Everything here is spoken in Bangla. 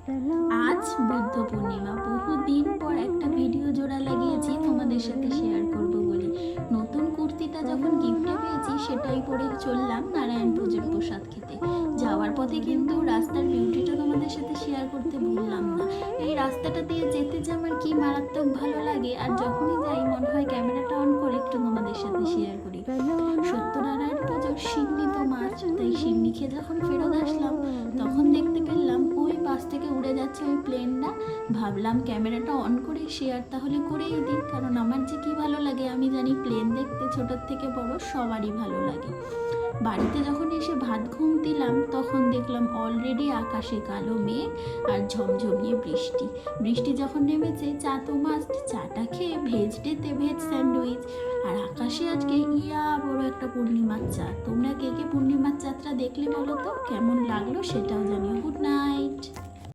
আজ বুদ্ধ পূর্ণিমা। বহুদিন পর একটা ভিডিও জোড়া লাগিয়েছি তোমাদের সাথে শেয়ার করব বলে। নতুন কুর্তিটা যখন গিফটে পেয়েছি সেটাই পরে চললাম নারায়ণ পুজোর প্রসাদ খেতে। যাওয়ার পথে কিন্তু রাস্তার বিউটিটা তোমাদের সাথে শেয়ার করতে ভুললাম না। এই রাস্তাটা দিয়ে যেতে যে আমার কি মারাত্মক ভালো লাগে, আর যখনই যাই মনে হয় ক্যামেরাটা অন করে একটু তোমাদের সাথে শেয়ার করি। সত্যনারায়ণ পুজোর সিন্নি তো মাছ, তাই সিন্নি খেয়ে যখন ফেরত আসলাম তখন দেখতে পেলাম ওই পাশ থেকে উড়ে যাচ্ছে ওই প্লেনটা। ভাবলাম ক্যামেরাটা অন করে শেয়ার তাহলে করেই দিই, কারণ আমার যে কি ভালো লাগে আমি জানি। প্লেন দেখতে ছোটোর থেকে বড় সবারই ভালো লাগে। বাড়িতে যখন এসে ভাত ঘুম দিলাম তখন দেখলাম অলরেডি আকাশে কালো মেঘ আর ঝমঝমিয়ে বৃষ্টি। বৃষ্টি যখন নেমেছে চা তো মাস্ট, চাটা খেয়ে ভেজ ডেতে ভেজ স্যান্ডউইচ। আর আকাশে আজকে ইয়া বড় একটা পূর্ণিমার চাঁদ। তোমরা কে কে পূর্ণিমার চাঁদটা দেখলে বলো তো, কেমন লাগলো সেটাও জানিও। Good night.